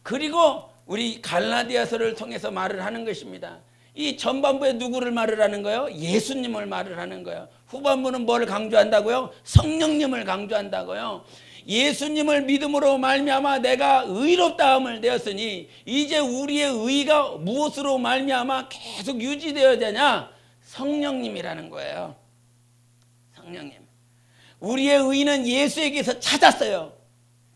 그리고 우리 갈라디아서를 통해서 말을 하는 것입니다. 이 전반부에 누구를 말을 하는 거예요? 예수님을 말을 하는 거예요. 후반부는 뭘 강조한다고요? 성령님을 강조한다고요. 예수님을 믿음으로 말미암아 내가 의롭다함을 되었으니 이제 우리의 의가 무엇으로 말미암아 계속 유지되어야 되냐? 성령님이라는 거예요. 성령님. 우리의 의는 예수에게서 찾았어요.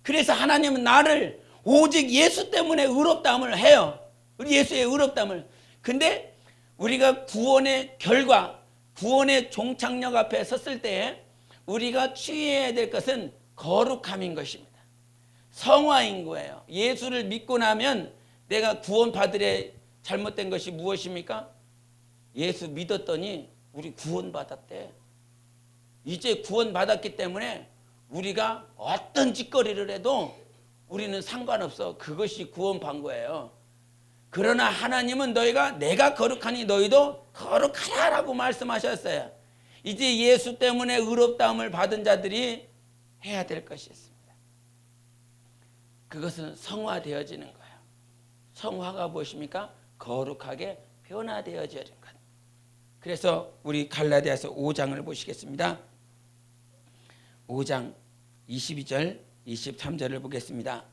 그래서 하나님은 나를 오직 예수 때문에 의롭다함을 해요. 우리 예수의 의롭다함을. 근데 우리가 구원의 결과, 구원의 종착역 앞에 섰을 때 우리가 취해야 될 것은 거룩함인 것입니다. 성화인 거예요. 예수를 믿고 나면 내가 구원받으래 잘못된 것이 무엇입니까? 예수 믿었더니 우리 구원받았대. 이제 구원받았기 때문에 우리가 어떤 짓거리를 해도 우리는 상관없어. 그것이 구원받은 거예요. 그러나 하나님은 너희가 내가 거룩하니 너희도 거룩하라라고 말씀하셨어요. 이제 예수 때문에 의롭다함을 받은 자들이 해야 될 것이 있습니다. 그것은 성화되어지는 거예요. 성화가 무엇입니까? 거룩하게 변화되어지는 것. 그래서 우리 갈라디아서 5장을 보시겠습니다. 5장 22절 23절을 보겠습니다.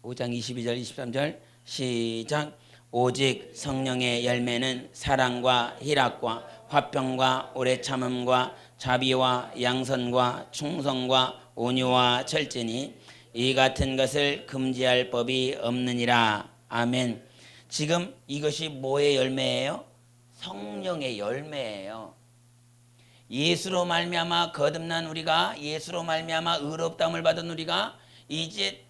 5장 22절 23절 시작. 오직 성령의 열매는 사랑과 희락과 화평과 오래 참음과 자비와 양선과 충성과 온유와 절제니 이 같은 것을 금지할 법이 없느니라. 아멘. 지금 이것이 뭐의 열매예요? 성령의 열매예요. 예수로 말미암아 거듭난 우리가, 예수로 말미암아 의롭다함을 받은 우리가 이제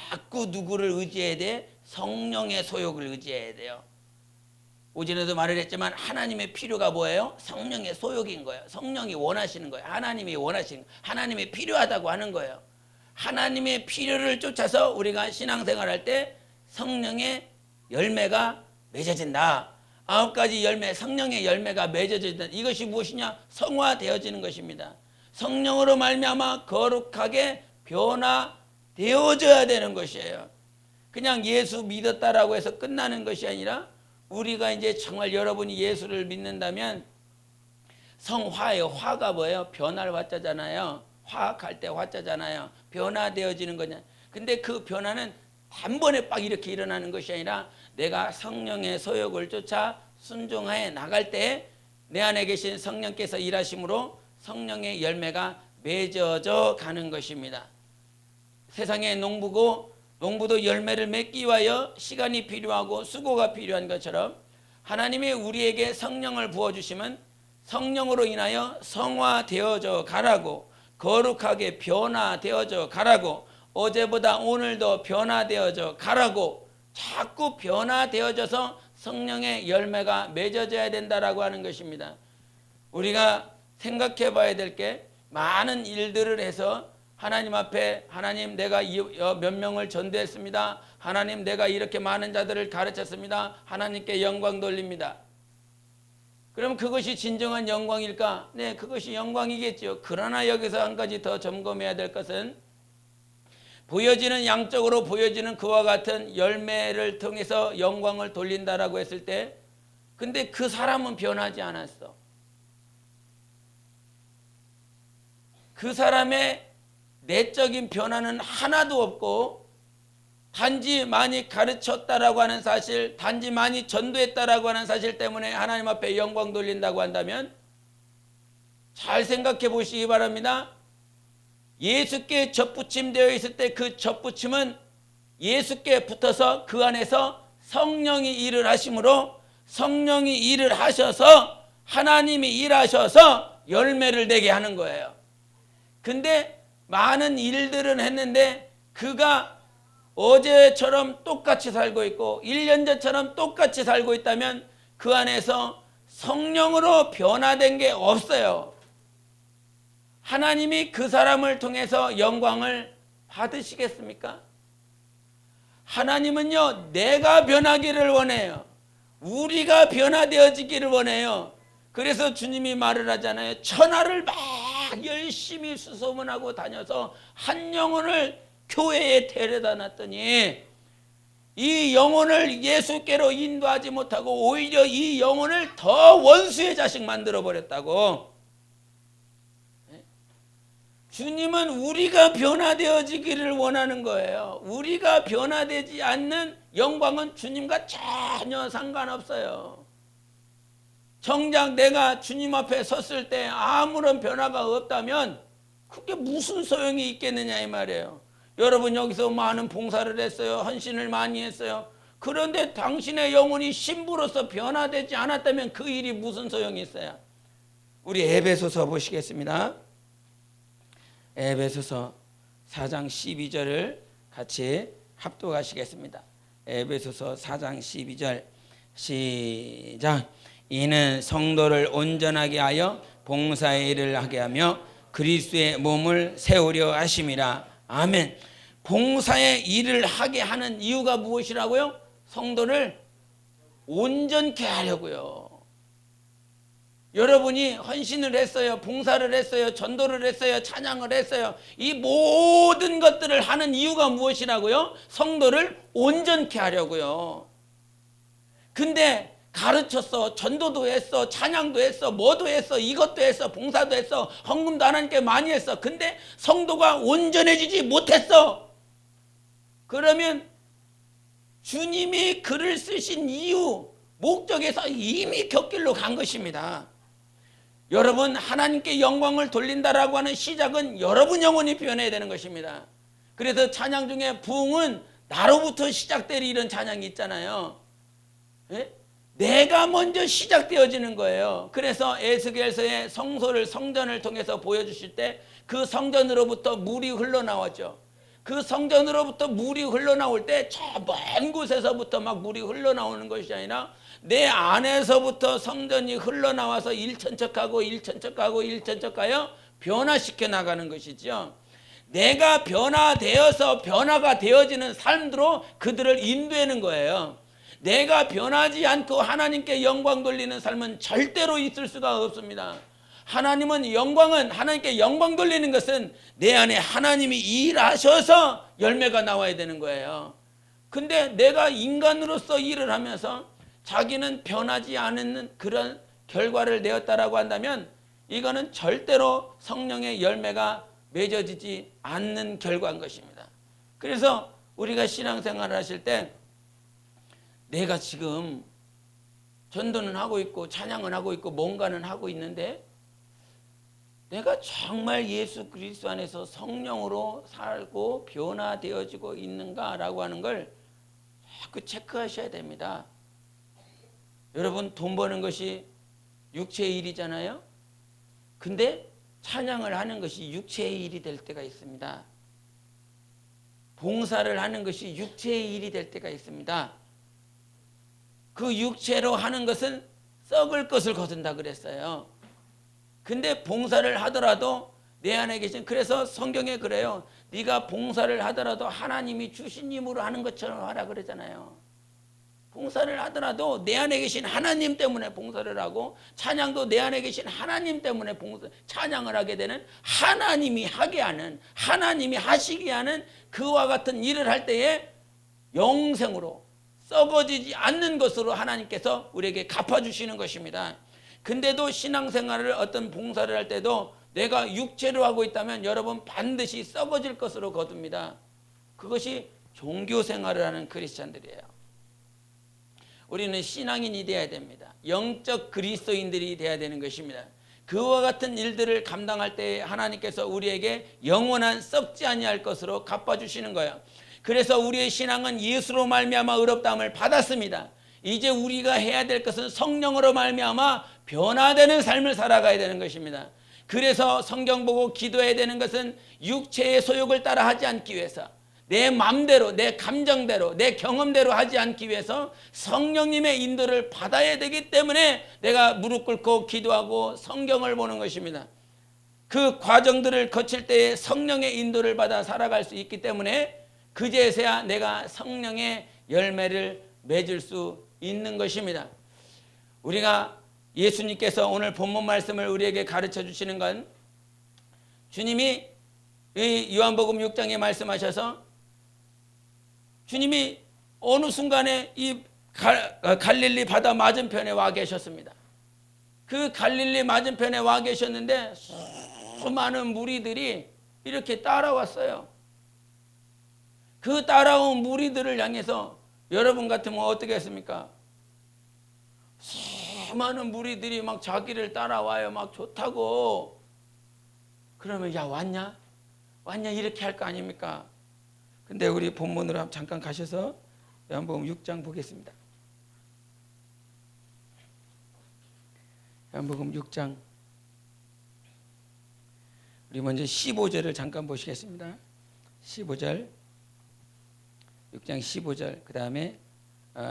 자꾸 누구를 의지해야 돼? 성령의 소욕을 의지해야 돼요. 오전에도 말을 했지만 하나님의 필요가 뭐예요? 성령의 소욕인 거예요. 성령이 원하시는 거예요. 하나님이 원하시는 거예요. 하나님이 필요하다고 하는 거예요. 하나님의 필요를 쫓아서 우리가 신앙생활할 때 성령의 열매가 맺어진다. 9가지 열매, 성령의 열매가 맺어진다. 이것이 무엇이냐? 성화되어지는 것입니다. 성령으로 말미암아 거룩하게 변화되어져야 되는 것이에요. 그냥 예수 믿었다라고 해서 끝나는 것이 아니라 우리가 이제 정말 여러분이 예수를 믿는다면 성화예요. 화가 뭐예요? 변할 화자잖아요. 화학할 때 화자잖아요. 변화되어지는 거냐. 근데 그 변화는 단번에 빡 이렇게 일어나는 것이 아니라 내가 성령의 소욕을 쫓아 순종하여 나갈 때 내 안에 계신 성령께서 일하심으로 성령의 열매가 맺어져 가는 것입니다. 세상의 농부도 열매를 맺기 위하여 시간이 필요하고 수고가 필요한 것처럼 하나님이 우리에게 성령을 부어주시면 성령으로 인하여 성화되어져 가라고, 거룩하게 변화되어져 가라고, 어제보다 오늘 더 변화되어져 가라고, 자꾸 변화되어져서 성령의 열매가 맺어져야 된다라고 하는 것입니다. 우리가 생각해 봐야 될 게 많은 일들을 해서 하나님 앞에 하나님 내가 몇 명을 전도했습니다. 하나님 내가 이렇게 많은 자들을 가르쳤습니다. 하나님께 영광 돌립니다. 그럼 그것이 진정한 영광일까? 네, 그것이 영광이겠죠. 그러나 여기서 한 가지 더 점검해야 될 것은 보여지는 양적으로 보여지는 그와 같은 열매를 통해서 영광을 돌린다라고 했을 때 근데 그 사람은 변하지 않았어. 그 사람의 내적인 변화는 하나도 없고 단지 많이 가르쳤다라고 하는 사실, 단지 많이 전도했다라고 하는 사실 때문에 하나님 앞에 영광 돌린다고 한다면 잘 생각해 보시기 바랍니다. 예수께 접붙임되어 있을 때 그 접붙임은 예수께 붙어서 그 안에서 성령이 일을 하심으로 성령이 일을 하셔서 하나님이 일하셔서 열매를 내게 하는 거예요. 근데 많은 일들은 했는데 그가 어제처럼 똑같이 살고 있고 1년 전처럼 똑같이 살고 있다면 그 안에서 성령으로 변화된 게 없어요. 하나님이 그 사람을 통해서 영광을 받으시겠습니까? 하나님은요, 내가 변하기를 원해요. 우리가 변화되어지기를 원해요. 그래서 주님이 말을 하잖아요. 천하를 막 열심히 수소문하고 다녀서 한 영혼을 교회에 데려다 놨더니 이 영혼을 예수께로 인도하지 못하고 오히려 이 영혼을 더 원수의 자식 만들어 버렸다고. 주님은 우리가 변화되어지기를 원하는 거예요. 우리가 변화되지 않는 영광은 주님과 전혀 상관없어요. 정작 내가 주님 앞에 섰을 때 아무런 변화가 없다면 그게 무슨 소용이 있겠느냐 이 말이에요. 여러분 여기서 많은 봉사를 했어요. 헌신을 많이 했어요. 그런데 당신의 영혼이 신부로서 변화되지 않았다면 그 일이 무슨 소용이 있어요? 우리 에베소서 보시겠습니다. 에베소서 4장 12절을 같이 합독하시겠습니다. 에베소서 4장 12절 시작. 이는 성도를 온전하게 하여 봉사의 일을 하게 하며 그리스도의 몸을 세우려 하심이라. 아멘. 봉사의 일을 하게 하는 이유가 무엇이라고요? 성도를 온전케 하려고요. 여러분이 헌신을 했어요. 봉사를 했어요. 전도를 했어요. 찬양을 했어요. 이 모든 것들을 하는 이유가 무엇이라고요? 성도를 온전케 하려고요. 근데 가르쳤어. 전도도 했어. 찬양도 했어. 뭐도 했어. 이것도 했어. 봉사도 했어. 헌금도 하나님께 많이 했어. 근데 성도가 온전해지지 못했어. 그러면 주님이 글을 쓰신 이유, 목적에서 이미 곁길로 간 것입니다. 여러분 하나님께 영광을 돌린다라고 하는 시작은 여러분 영혼이 변해야 되는 것입니다. 그래서 찬양 중에 부흥은 나로부터 시작될 이런 찬양이 있잖아요. 예? 내가 먼저 시작되어지는 거예요. 그래서 에스겔서의 성전을 통해서 보여주실 때 그 성전으로부터 물이 흘러나왔죠. 그 성전으로부터 물이 흘러나올 때 저 먼 곳에서부터 막 물이 흘러나오는 것이 아니라 내 안에서부터 성전이 흘러나와서 일천척하고 일천척하고 일천척하여 변화시켜 나가는 것이죠. 내가 변화되어서 변화가 되어지는 삶으로 그들을 인도하는 거예요. 내가 변하지 않고 하나님께 영광 돌리는 삶은 절대로 있을 수가 없습니다. 하나님께 영광 돌리는 것은 내 안에 하나님이 일하셔서 열매가 나와야 되는 거예요. 근데 내가 인간으로서 일을 하면서 자기는 변하지 않는 그런 결과를 내었다라고 한다면 이거는 절대로 성령의 열매가 맺어지지 않는 결과인 것입니다. 그래서 우리가 신앙생활을 하실 때 내가 지금 전도는 하고 있고 찬양은 하고 있고 뭔가는 하고 있는데 내가 정말 예수 그리스도 안에서 성령으로 살고 변화되어지고 있는가라고 하는 걸 자꾸 체크하셔야 됩니다. 여러분 돈 버는 것이 육체의 일이잖아요. 근데 찬양을 하는 것이 육체의 일이 될 때가 있습니다. 봉사를 하는 것이 육체의 일이 될 때가 있습니다. 그 육체로 하는 것은 썩을 것을 거둔다 그랬어요. 근데 봉사를 하더라도 내 안에 계신, 그래서 성경에 그래요. 네가 봉사를 하더라도 하나님이 주신 힘으로 하는 것처럼 하라 그러잖아요. 봉사를 하더라도 내 안에 계신 하나님 때문에 봉사를 하고 찬양도 내 안에 계신 하나님 때문에 찬양을 하게 되는, 하나님이 하게 하는, 하나님이 하시게 하는 그와 같은 일을 할 때에 영생으로 썩어지지 않는 것으로 하나님께서 우리에게 갚아주시는 것입니다. 근데도 신앙생활을 어떤 봉사를 할 때도 내가 육체로 하고 있다면 여러분 반드시 썩어질 것으로 거둡니다. 그것이 종교생활을 하는 크리스찬들이에요. 우리는 신앙인이 되어야 됩니다. 영적 그리스도인들이 되어야 되는 것입니다. 그와 같은 일들을 감당할 때 하나님께서 우리에게 영원한 썩지 아니할 것으로 갚아주시는 거예요. 그래서 우리의 신앙은 예수로 말미암아 의롭다함을 받았습니다. 이제 우리가 해야 될 것은 성령으로 말미암아 변화되는 삶을 살아가야 되는 것입니다. 그래서 성경 보고 기도해야 되는 것은 육체의 소욕을 따라 하지 않기 위해서, 내 마음대로, 내 감정대로, 내 경험대로 하지 않기 위해서 성령님의 인도를 받아야 되기 때문에 내가 무릎 꿇고 기도하고 성경을 보는 것입니다. 그 과정들을 거칠 때에 성령의 인도를 받아 살아갈 수 있기 때문에 그제서야 내가 성령의 열매를 맺을 수 있는 것입니다. 우리가 예수님께서 오늘 본문 말씀을 우리에게 가르쳐 주시는 건, 주님이 이 요한복음 6장에 말씀하셔서 주님이 어느 순간에 이 갈릴리 바다 맞은편에 와 계셨습니다. 그 갈릴리 맞은편에 와 계셨는데 수많은 무리들이 이렇게 따라왔어요. 그 따라온 무리들을 향해서 여러분 같으면 어떻게 했습니까? 수많은 무리들이 막 자기를 따라와요. 막 좋다고. 그러면 야, 왔냐? 이렇게 할 거 아닙니까? 근데 우리 본문으로 잠깐 가셔서 요한복음 6장 보겠습니다. 요한복음 6장, 우리 먼저 15절을 잠깐 보시겠습니다. 15절, 6장 15절, 그 다음에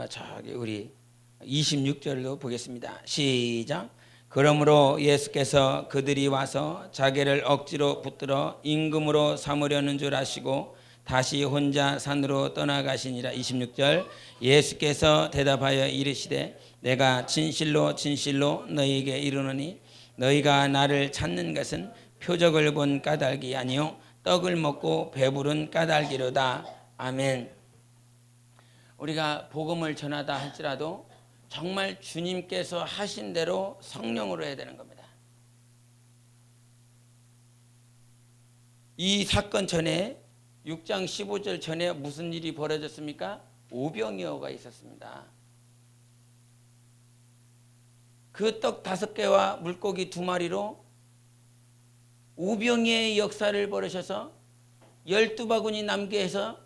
저기 우리 26절로 보겠습니다. 시작. 그러므로 예수께서 그들이 와서 자기를 억지로 붙들어 임금으로 삼으려는 줄 아시고 다시 혼자 산으로 떠나가시니라. 26절. 예수께서 대답하여 이르시되 내가 진실로 진실로 너희에게 이르노니 너희가 나를 찾는 것은 표적을 본 까닭이 아니요 떡을 먹고 배부른 까닭이로다. 아멘. 우리가 복음을 전하다 할지라도 정말 주님께서 하신 대로 성령으로 해야 되는 겁니다. 이 사건 전에 6장 15절 전에 무슨 일이 벌어졌습니까? 오병이어가 있었습니다. 그 떡 5개와 물고기 2마리로 오병이어의 역사를 벌이셔서 12바구니 남게 해서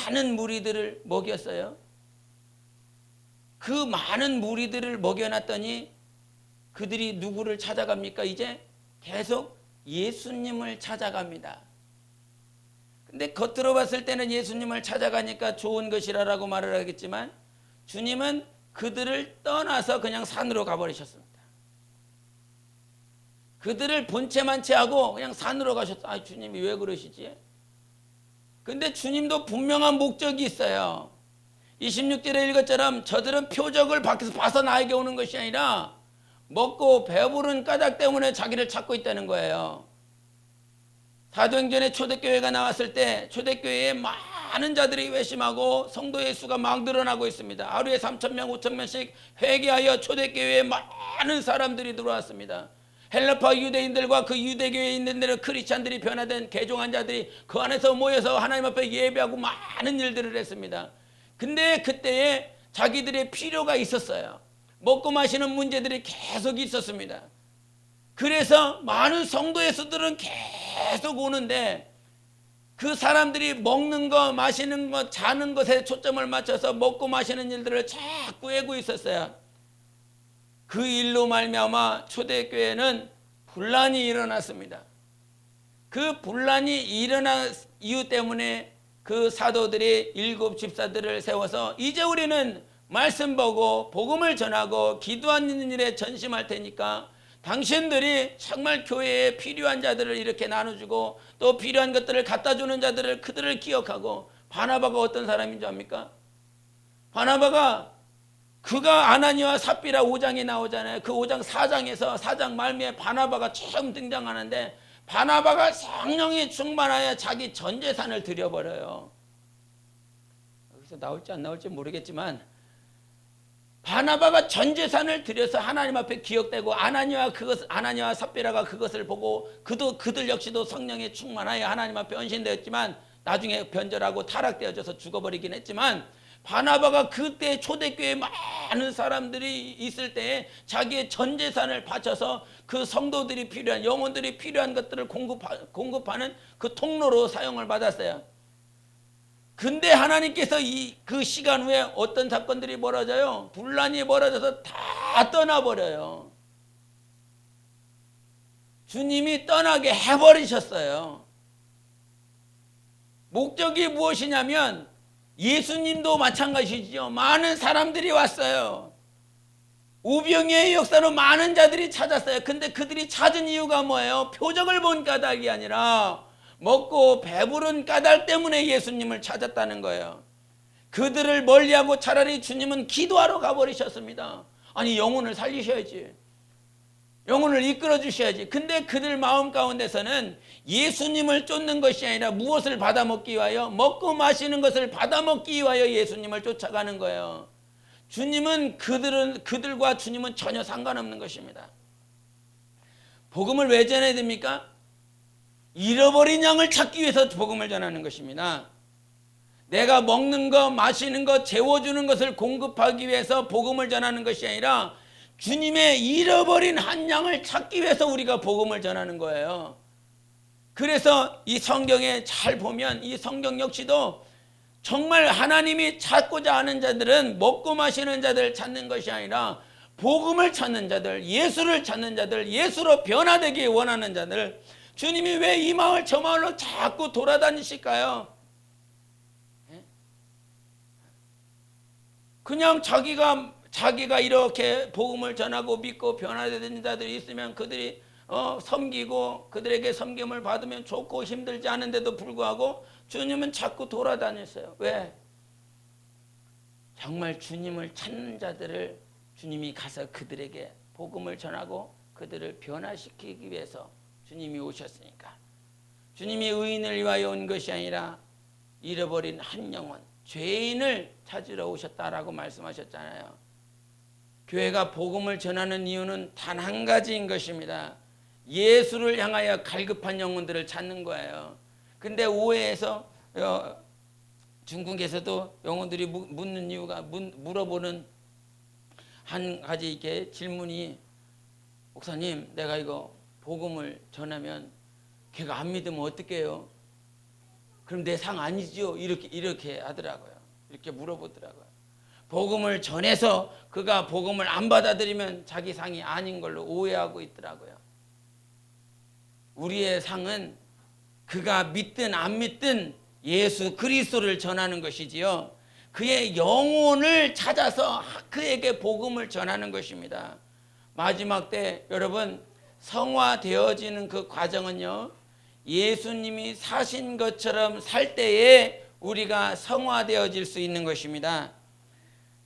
많은 무리들을 먹였어요. 그 많은 무리들을 먹여놨더니 그들이 누구를 찾아갑니까? 이제 계속 예수님을 찾아갑니다. 근데 겉으로 봤을 때는 예수님을 찾아가니까 좋은 것이라고 말을 하겠지만 주님은 그들을 떠나서 그냥 산으로 가버리셨습니다. 그들을 본체만 채하고 그냥 산으로 가셨어요. 아, 주님이 왜 그러시지? 근데 주님도 분명한 목적이 있어요. 26절에 읽었처럼 저들은 표적을 밖에서 봐서 나에게 오는 것이 아니라 먹고 배부른 까닭 때문에 자기를 찾고 있다는 거예요. 사도행전에 초대교회가 나왔을 때 초대교회에 많은 자들이 회심하고 성도의 수가 막 늘어나고 있습니다. 하루에 3,000명, 5,000명씩 회개하여 초대교회에 많은 사람들이 들어왔습니다. 헬라파 유대인들과 그 유대교회에 있는 데는 크리스찬들이 변화된 개종한 자들이 그 안에서 모여서 하나님 앞에 예배하고 많은 일들을 했습니다. 근데 그때에 자기들의 필요가 있었어요. 먹고 마시는 문제들이 계속 있었습니다. 그래서 많은 성도의 수들은 계속 오는데 그 사람들이 먹는 거, 마시는 거, 자는 것에 초점을 맞춰서 먹고 마시는 일들을 자꾸 해고 있었어요. 그 일로 말미암아 초대교회는 분란이 일어났습니다. 그 분란이 일어난 이유 때문에 그 사도들이 7 집사들을 세워서 이제 우리는 말씀 보고 복음을 전하고 기도하는 일에 전심할 테니까 당신들이 정말 교회에 필요한 자들을 이렇게 나눠주고 또 필요한 것들을 갖다 주는 자들을 그들을 기억하고, 바나바가 어떤 사람인 줄 압니까? 바나바가 그가 아나니와 삽비라 5장에 나오잖아요. 그 5장 4장에서 4장 말미에 바나바가 처음 등장하는데 바나바가 성령이 충만하여 자기 전 재산을 드려버려요. 여기서 나올지 안 나올지 모르겠지만 바나바가 전 재산을 드려서 하나님 앞에 기억되고 아나니와 삽비라가 그것을 보고 그들 역시도 성령에 충만하여 하나님 앞에 헌신되었지만 나중에 변절하고 타락되어져서 죽어버리긴 했지만 바나바가 그때 초대교회에 많은 사람들이 있을 때 자기의 전 재산을 바쳐서 그 성도들이 필요한, 영혼들이 필요한 것들을 공급하는 그 통로로 사용을 받았어요. 근데 하나님께서 그 시간 후에 어떤 사건들이 벌어져요? 분란이 벌어져서 다 떠나버려요. 주님이 떠나게 해버리셨어요. 목적이 무엇이냐면 예수님도 마찬가지죠. 많은 사람들이 왔어요. 우병이의 역사로 많은 자들이 찾았어요. 근데 그들이 찾은 이유가 뭐예요? 표적을 본 까닭이 아니라 먹고 배부른 까닭 때문에 예수님을 찾았다는 거예요. 그들을 멀리하고 차라리 주님은 기도하러 가버리셨습니다. 아니, 영혼을 살리셔야지. 영혼을 이끌어 주셔야지. 근데 그들 마음 가운데서는 예수님을 쫓는 것이 아니라 무엇을 받아먹기 위하여, 먹고 마시는 것을 받아먹기 위하여 예수님을 쫓아가는 거예요. 주님은 그들과 주님은 전혀 상관없는 것입니다. 복음을 왜 전해야 됩니까? 잃어버린 양을 찾기 위해서 복음을 전하는 것입니다. 내가 먹는 것, 마시는 것, 재워주는 것을 공급하기 위해서 복음을 전하는 것이 아니라 주님의 잃어버린 한 양을 찾기 위해서 우리가 복음을 전하는 거예요. 그래서 이 성경에 잘 보면 이 성경 역시도 정말 하나님이 찾고자 하는 자들은 먹고 마시는 자들 찾는 것이 아니라 복음을 찾는 자들, 예수를 찾는 자들, 예수로 변화되기 원하는 자들. 주님이 왜 이 마을 저 마을로 자꾸 돌아다니실까요? 그냥 자기가 이렇게 복음을 전하고 믿고 변화되는 자들이 있으면 그들이 섬기고 그들에게 섬김을 받으면 좋고 힘들지 않은데도 불구하고 주님은 자꾸 돌아다녔어요. 왜? 정말 주님을 찾는 자들을 주님이 가서 그들에게 복음을 전하고 그들을 변화시키기 위해서 주님이 오셨으니까. 주님이 의인을 위하여 온 것이 아니라 잃어버린 한 영혼, 죄인을 찾으러 오셨다라고 말씀하셨잖아요. 교회가 복음을 전하는 이유는 단 한 가지인 것입니다. 예수를 향하여 갈급한 영혼들을 찾는 거예요. 근데 오해해서 중국에서도 영혼들이 묻는 이유가, 물어보는 한 가지 이렇게 질문이, 목사님, 내가 이거 복음을 전하면 걔가 안 믿으면 어떻게 해요? 그럼 내 상 아니죠? 이렇게 하더라고요. 이렇게 물어보더라고요. 복음을 전해서 그가 복음을 안 받아들이면 자기 상이 아닌 걸로 오해하고 있더라고요. 우리의 상은 그가 믿든 안 믿든 예수 그리스도를 전하는 것이지요. 그의 영혼을 찾아서 그에게 복음을 전하는 것입니다. 마지막 때 여러분, 성화되어지는 그 과정은요, 예수님이 사신 것처럼 살 때에 우리가 성화되어질 수 있는 것입니다.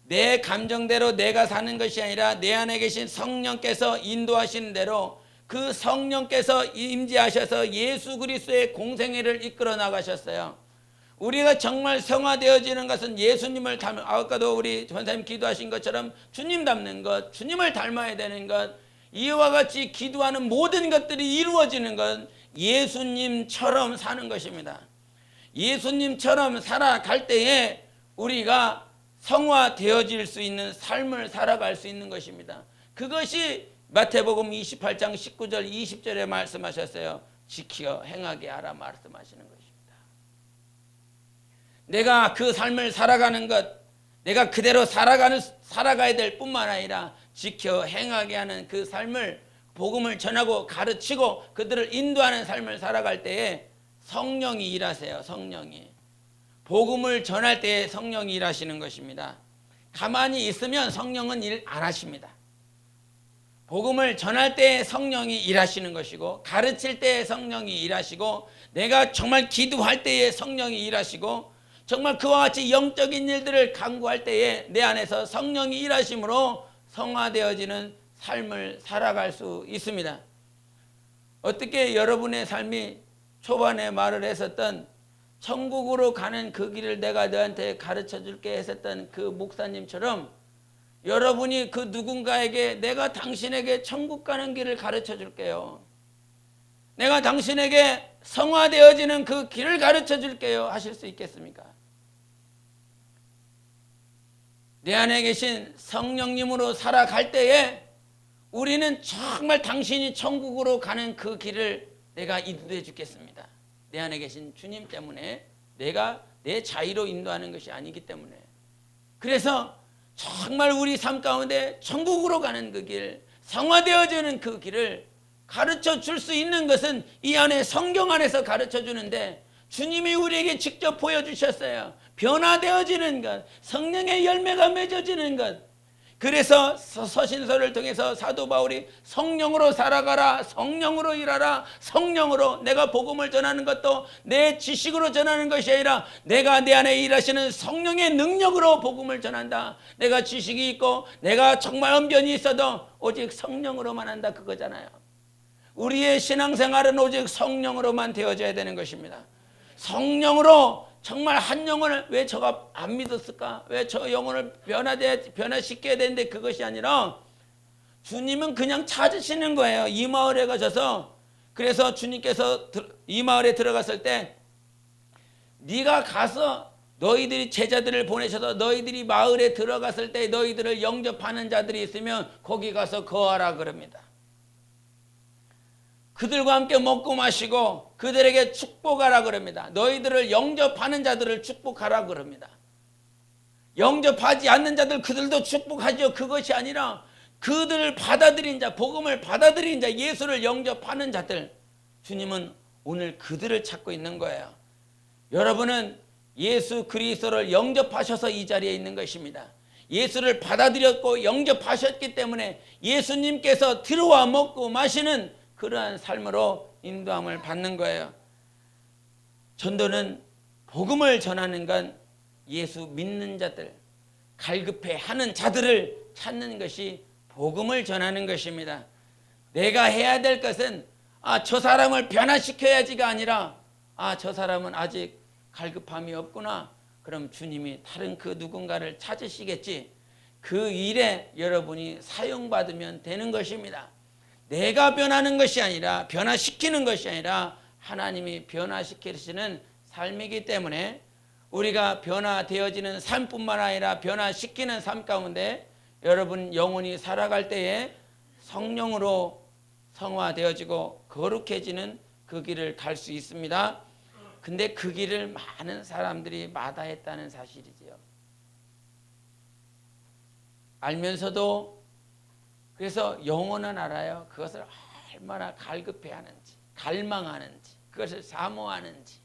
내 감정대로 내가 사는 것이 아니라 내 안에 계신 성령께서 인도하시는 대로 그 성령께서 임재하셔서 예수 그리스도의 공생애를 이끌어 나가셨어요. 우리가 정말 성화되어지는 것은 예수님을 닮아, 아까도 우리 전사님 기도하신 것처럼 주님 닮는 것, 주님을 닮아야 되는 것, 이와 같이 기도하는 모든 것들이 이루어지는 것, 예수님처럼 사는 것입니다. 예수님처럼 살아갈 때에 우리가 성화되어질 수 있는 삶을 살아갈 수 있는 것입니다. 그것이 마태복음 28장 19절 20절에 말씀하셨어요. 지켜 행하게 하라 말씀하시는 것입니다. 내가 그 삶을 살아가는 것, 내가 그대로 살아가야 될 뿐만 아니라 지켜 행하게 하는 그 삶을, 복음을 전하고 가르치고 그들을 인도하는 삶을 살아갈 때에 성령이 일하세요. 성령이. 복음을 전할 때에 성령이 일하시는 것입니다. 가만히 있으면 성령은 일 안 하십니다. 복음을 전할 때에 성령이 일하시는 것이고, 가르칠 때에 성령이 일하시고, 내가 정말 기도할 때에 성령이 일하시고, 정말 그와 같이 영적인 일들을 강구할 때에 내 안에서 성령이 일하심으로 성화되어지는 삶을 살아갈 수 있습니다. 어떻게 여러분의 삶이 초반에 말을 했었던 천국으로 가는 그 길을 내가 너한테 가르쳐 줄게 했었던 그 목사님처럼 여러분이 그 누군가에게 내가 당신에게 천국 가는 길을 가르쳐 줄게요, 내가 당신에게 성화되어지는 그 길을 가르쳐 줄게요 하실 수 있겠습니까? 내 안에 계신 성령님으로 살아갈 때에 우리는 정말 당신이 천국으로 가는 그 길을 내가 인도해 주겠습니다. 내 안에 계신 주님 때문에 내가 내 자의로 인도하는 것이 아니기 때문에. 그래서 정말 우리 삶 가운데 천국으로 가는 그 길, 성화되어지는 그 길을 가르쳐 줄 수 있는 것은 이 안에 성경 안에서 가르쳐 주는데, 주님이 우리에게 직접 보여주셨어요. 변화되어지는 것, 성령의 열매가 맺어지는 것. 그래서 서신서를 통해서 사도 바울이 성령으로 살아가라, 성령으로 일하라, 성령으로, 내가 복음을 전하는 것도 내 지식으로 전하는 것이 아니라 내가 내 안에 일하시는 성령의 능력으로 복음을 전한다. 내가 지식이 있고 내가 정말 언변이 있어도 오직 성령으로만 한다, 그거잖아요. 우리의 신앙생활은 오직 성령으로만 되어져야 되는 것입니다. 성령으로 정말 한 영혼을, 왜 저가 안 믿었을까? 왜 저 영혼을 변화시켜야 되는데, 그것이 아니라 주님은 그냥 찾으시는 거예요. 이 마을에 가셔서. 그래서 주님께서 이 마을에 들어갔을 때 네가 가서 너희들이 제자들을 보내셔서 너희들이 마을에 들어갔을 때 너희들을 영접하는 자들이 있으면 거기 가서 거하라 그럽니다. 그들과 함께 먹고 마시고 그들에게 축복하라 그럽니다. 너희들을 영접하는 자들을 축복하라 그럽니다. 영접하지 않는 자들 그들도 축복하죠. 그것이 아니라 그들을 받아들인 자, 복음을 받아들인 자, 예수를 영접하는 자들, 주님은 오늘 그들을 찾고 있는 거예요. 여러분은 예수 그리스도를 영접하셔서 이 자리에 있는 것입니다. 예수를 받아들였고 영접하셨기 때문에 예수님께서 들어와 먹고 마시는 그러한 삶으로 인도함을 받는 거예요. 전도는, 복음을 전하는 건 예수 믿는 자들, 갈급해하는 자들을 찾는 것이 복음을 전하는 것입니다. 내가 해야 될 것은 저 사람을 변화시켜야지가 아니라 저 사람은 아직 갈급함이 없구나. 그럼 주님이 다른 그 누군가를 찾으시겠지. 그 일에 여러분이 사용받으면 되는 것입니다. 내가 변하는 것이 아니라, 변화시키는 것이 아니라 하나님이 변화시키시는 삶이기 때문에 우리가 변화되어지는 삶뿐만 아니라 변화시키는 삶 가운데 여러분 영혼이 살아갈 때에 성령으로 성화되어지고 거룩해지는 그 길을 갈 수 있습니다. 근데 그 길을 많은 사람들이 마다했다는 사실이지요. 알면서도, 그래서 영혼은 알아요. 그것을 얼마나 갈급해하는지, 갈망하는지, 그것을 사모하는지.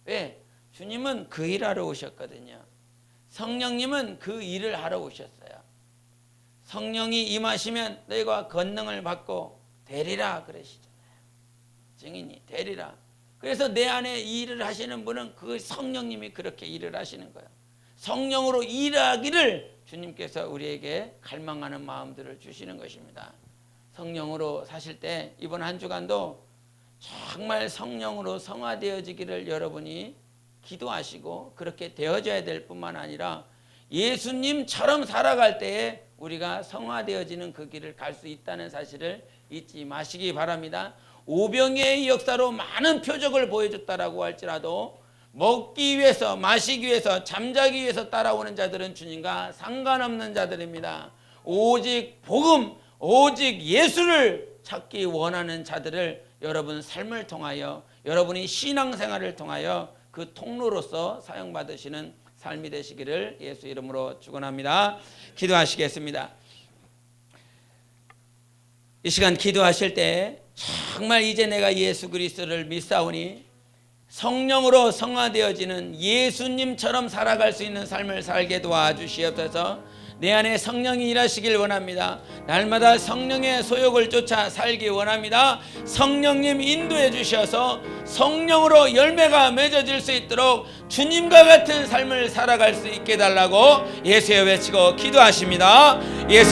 왜? 주님은 그 일하러 오셨거든요. 성령님은 그 일을 하러 오셨어요. 성령이 임하시면 너희가 권능을 받고 되리라 그러시잖아요. 증인이 되리라. 그래서 내 안에 일을 하시는 분은 그 성령님이 그렇게 일을 하시는 거예요. 성령으로 일하기를 주님께서 우리에게 갈망하는 마음들을 주시는 것입니다. 성령으로 사실 때 이번 한 주간도 정말 성령으로 성화되어지기를 여러분이 기도하시고 그렇게 되어져야 될 뿐만 아니라 예수님처럼 살아갈 때에 우리가 성화되어지는 그 길을 갈 수 있다는 사실을 잊지 마시기 바랍니다. 오병이의 역사로 많은 표적을 보여줬다라고 할지라도 먹기 위해서, 마시기 위해서, 잠자기 위해서 따라오는 자들은 주님과 상관없는 자들입니다. 오직 복음, 오직 예수를 찾기 원하는 자들을 여러분 삶을 통하여, 여러분이 신앙생활을 통하여 그 통로로서 사용받으시는 삶이 되시기를 예수 이름으로 축원합니다. 기도하시겠습니다. 이 시간 기도하실 때 정말 이제 내가 예수 그리스도를 믿사오니 성령으로 성화되어지는 예수님처럼 살아갈 수 있는 삶을 살게 도와주시옵소서. 내 안에 성령이 일하시길 원합니다. 날마다 성령의 소욕을 쫓아 살기 원합니다. 성령님 인도해 주셔서 성령으로 열매가 맺어질 수 있도록 주님과 같은 삶을 살아갈 수 있게 달라고 예수여 외치고 기도하십니다. 예수